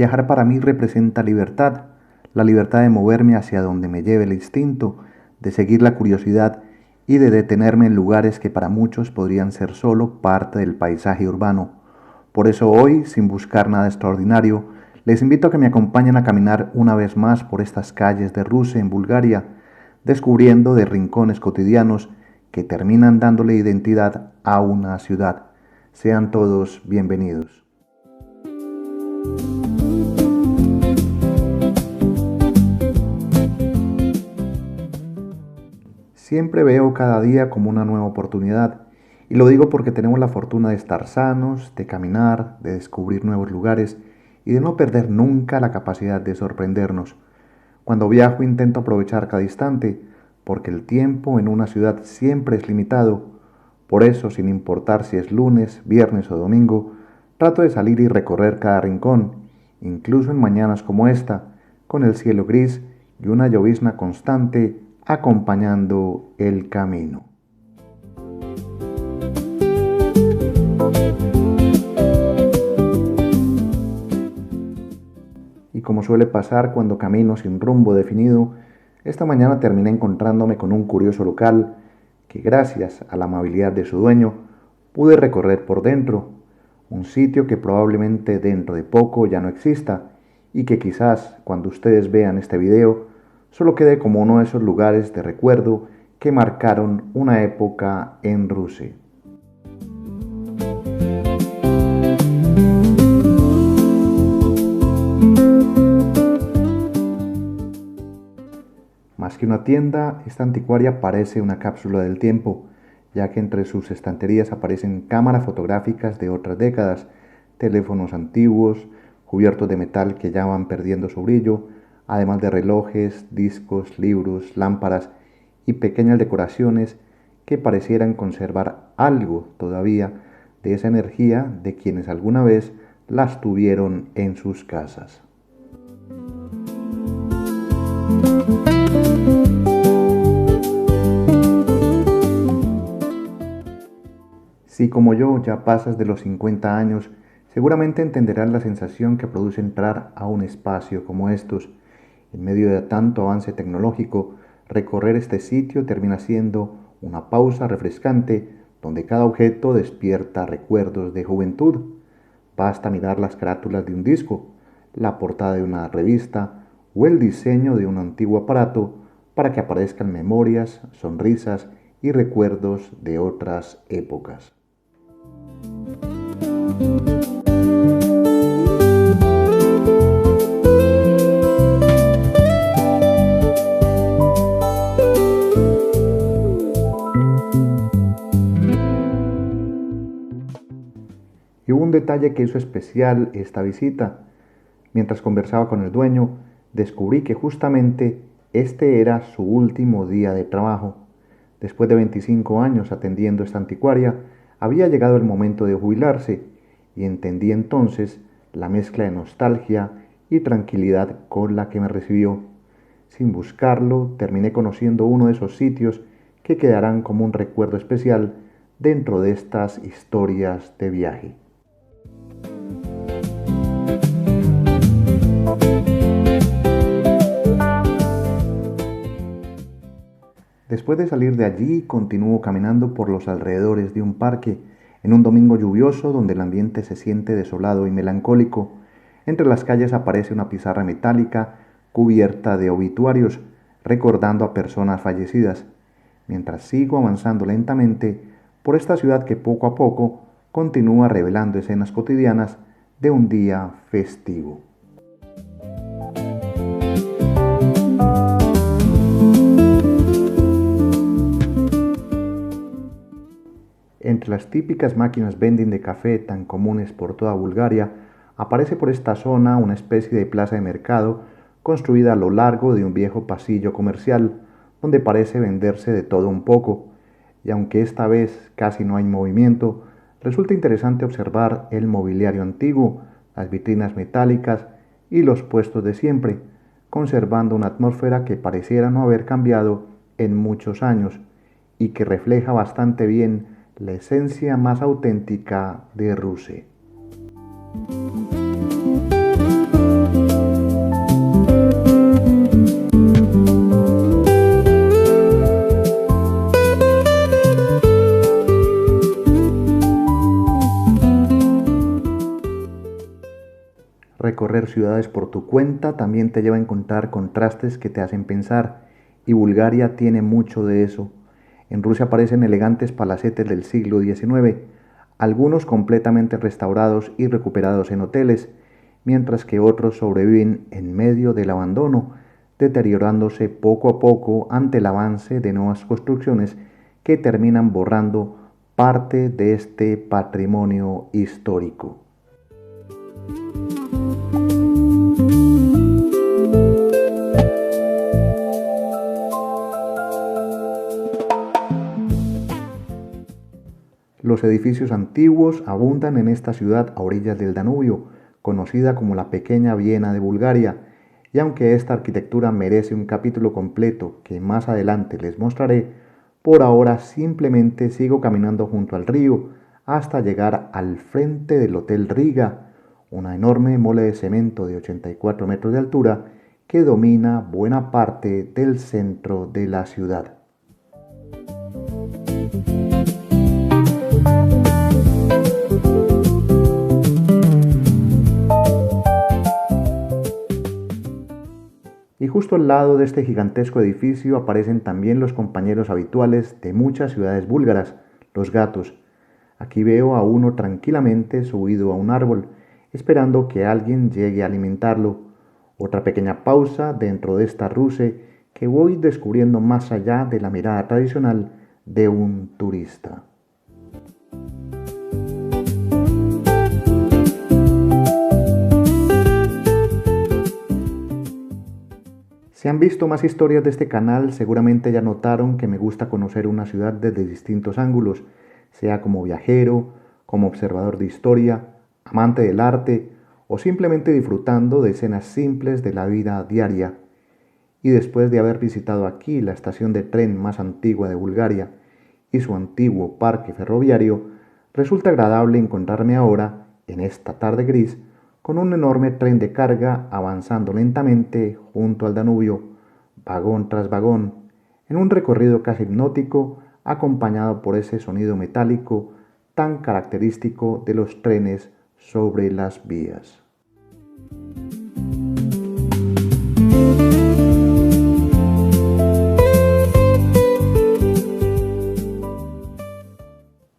Viajar para mí representa libertad, la libertad de moverme hacia donde me lleve el instinto, de seguir la curiosidad y de detenerme en lugares que para muchos podrían ser solo parte del paisaje urbano. Por eso hoy, sin buscar nada extraordinario, les invito a que me acompañen a caminar una vez más por estas calles de Rusia en Bulgaria, descubriendo de rincones cotidianos que terminan dándole identidad a una ciudad. Sean todos bienvenidos. Siempre veo cada día como una nueva oportunidad, y lo digo porque tenemos la fortuna de estar sanos, de caminar, de descubrir nuevos lugares y de no perder nunca la capacidad de sorprendernos. Cuando viajo intento aprovechar cada instante, porque el tiempo en una ciudad siempre es limitado. Por eso, sin importar si es lunes, viernes o domingo, trato de salir y recorrer cada rincón, incluso en mañanas como esta, con el cielo gris y una llovizna constante acompañando el camino. Y como suele pasar cuando camino sin rumbo definido, esta mañana terminé encontrándome con un curioso local que gracias a la amabilidad de su dueño pude recorrer por dentro, un sitio que probablemente dentro de poco ya no exista y que quizás cuando ustedes vean este video solo quede como uno de esos lugares de recuerdo que marcaron una época en Rusia. Más que una tienda, esta anticuaria parece una cápsula del tiempo, ya que entre sus estanterías aparecen cámaras fotográficas de otras décadas, teléfonos antiguos, cubiertos de metal que ya van perdiendo su brillo, además de relojes, discos, libros, lámparas y pequeñas decoraciones que parecieran conservar algo todavía de esa energía de quienes alguna vez las tuvieron en sus casas. Si como yo ya pasas de los 50 años, seguramente entenderás la sensación que produce entrar a un espacio como estos. En medio de tanto avance tecnológico, recorrer este sitio termina siendo una pausa refrescante donde cada objeto despierta recuerdos de juventud. Basta mirar las carátulas de un disco, la portada de una revista o el diseño de un antiguo aparato para que aparezcan memorias, sonrisas y recuerdos de otras épocas. Y hubo un detalle que hizo especial esta visita. Mientras conversaba con el dueño, descubrí que justamente este era su último día de trabajo. Después de 25 años atendiendo esta anticuaria, había llegado el momento de jubilarse y entendí entonces la mezcla de nostalgia y tranquilidad con la que me recibió. Sin buscarlo, terminé conociendo uno de esos sitios que quedarán como un recuerdo especial dentro de estas historias de viaje. Después de salir de allí, continúo caminando por los alrededores de un parque, en un domingo lluvioso donde el ambiente se siente desolado y melancólico. Entre las calles aparece una pizarra metálica cubierta de obituarios, recordando a personas fallecidas, mientras sigo avanzando lentamente por esta ciudad que poco a poco continúa revelando escenas cotidianas de un día festivo. Entre las típicas máquinas vending de café tan comunes por toda Bulgaria, aparece por esta zona una especie de plaza de mercado construida a lo largo de un viejo pasillo comercial, donde parece venderse de todo un poco, y aunque esta vez casi no hay movimiento, resulta interesante observar el mobiliario antiguo, las vitrinas metálicas y los puestos de siempre, conservando una atmósfera que pareciera no haber cambiado en muchos años y que refleja bastante bien la esencia más auténtica de Rusia. recorrer ciudades por tu cuenta también te lleva a encontrar contrastes que te hacen pensar, y Bulgaria tiene mucho de eso. En Rusia aparecen elegantes palacetes del siglo XIX, algunos completamente restaurados y recuperados en hoteles, mientras que otros sobreviven en medio del abandono, deteriorándose poco a poco ante el avance de nuevas construcciones que terminan borrando parte de este patrimonio histórico. Los edificios antiguos abundan en esta ciudad a orillas del Danubio, conocida como la pequeña Viena de Bulgaria, y aunque esta arquitectura merece un capítulo completo que más adelante les mostraré, por ahora simplemente sigo caminando junto al río hasta llegar al frente del Hotel Riga, una enorme mole de cemento de 84 metros de altura que domina buena parte del centro de la ciudad. Y justo al lado de este gigantesco edificio aparecen también los compañeros habituales de muchas ciudades búlgaras, los gatos. Aquí veo a uno tranquilamente subido a un árbol, esperando que alguien llegue a alimentarlo. Otra pequeña pausa dentro de esta ruse que voy descubriendo más allá de la mirada tradicional de un turista. Si han visto más historias de este canal, seguramente ya notaron que me gusta conocer una ciudad desde distintos ángulos, sea como viajero, como observador de historia, amante del arte o simplemente disfrutando de escenas simples de la vida diaria. Y después de haber visitado aquí la estación de tren más antigua de Bulgaria y su antiguo parque ferroviario, resulta agradable encontrarme ahora, en esta tarde gris, con un enorme tren de carga avanzando lentamente junto al Danubio, vagón tras vagón, en un recorrido casi hipnótico, acompañado por ese sonido metálico tan característico de los trenes sobre las vías.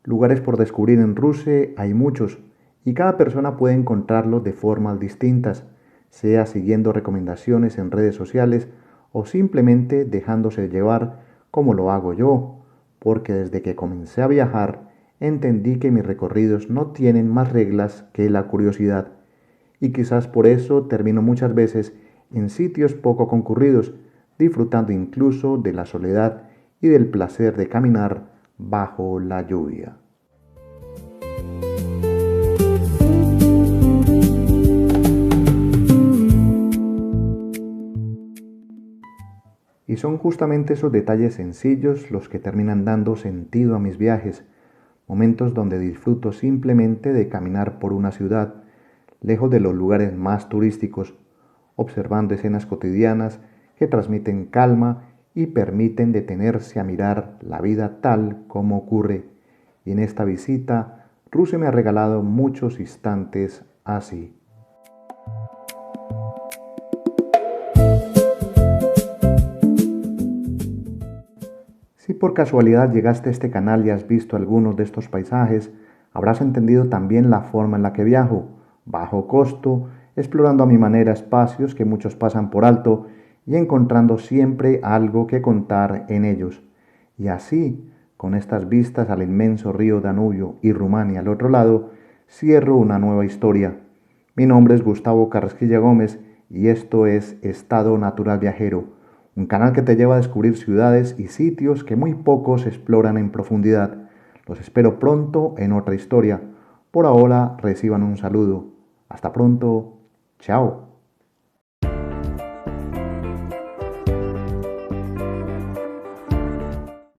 Lugares por descubrir en Rusia hay muchos, y cada persona puede encontrarlos de formas distintas, sea siguiendo recomendaciones en redes sociales o simplemente dejándose llevar como lo hago yo, porque desde que comencé a viajar entendí que mis recorridos no tienen más reglas que la curiosidad, y quizás por eso termino muchas veces en sitios poco concurridos, disfrutando incluso de la soledad y del placer de caminar bajo la lluvia. Y son justamente esos detalles sencillos los que terminan dando sentido a mis viajes, momentos donde disfruto simplemente de caminar por una ciudad, lejos de los lugares más turísticos, observando escenas cotidianas que transmiten calma y permiten detenerse a mirar la vida tal como ocurre. Y en esta visita, Rusia me ha regalado muchos instantes así. Si por casualidad llegaste a este canal y has visto algunos de estos paisajes, habrás entendido también la forma en la que viajo, bajo costo, explorando a mi manera espacios que muchos pasan por alto y encontrando siempre algo que contar en ellos. Y así, con estas vistas al inmenso río Danubio y Rumania al otro lado, cierro una nueva historia. Mi nombre es Gustavo Carrasquilla Gómez y esto es Estado Natural Viajero, un canal que te lleva a descubrir ciudades y sitios que muy pocos exploran en profundidad. Los espero pronto en otra historia. Por ahora, reciban un saludo. Hasta pronto. Chao.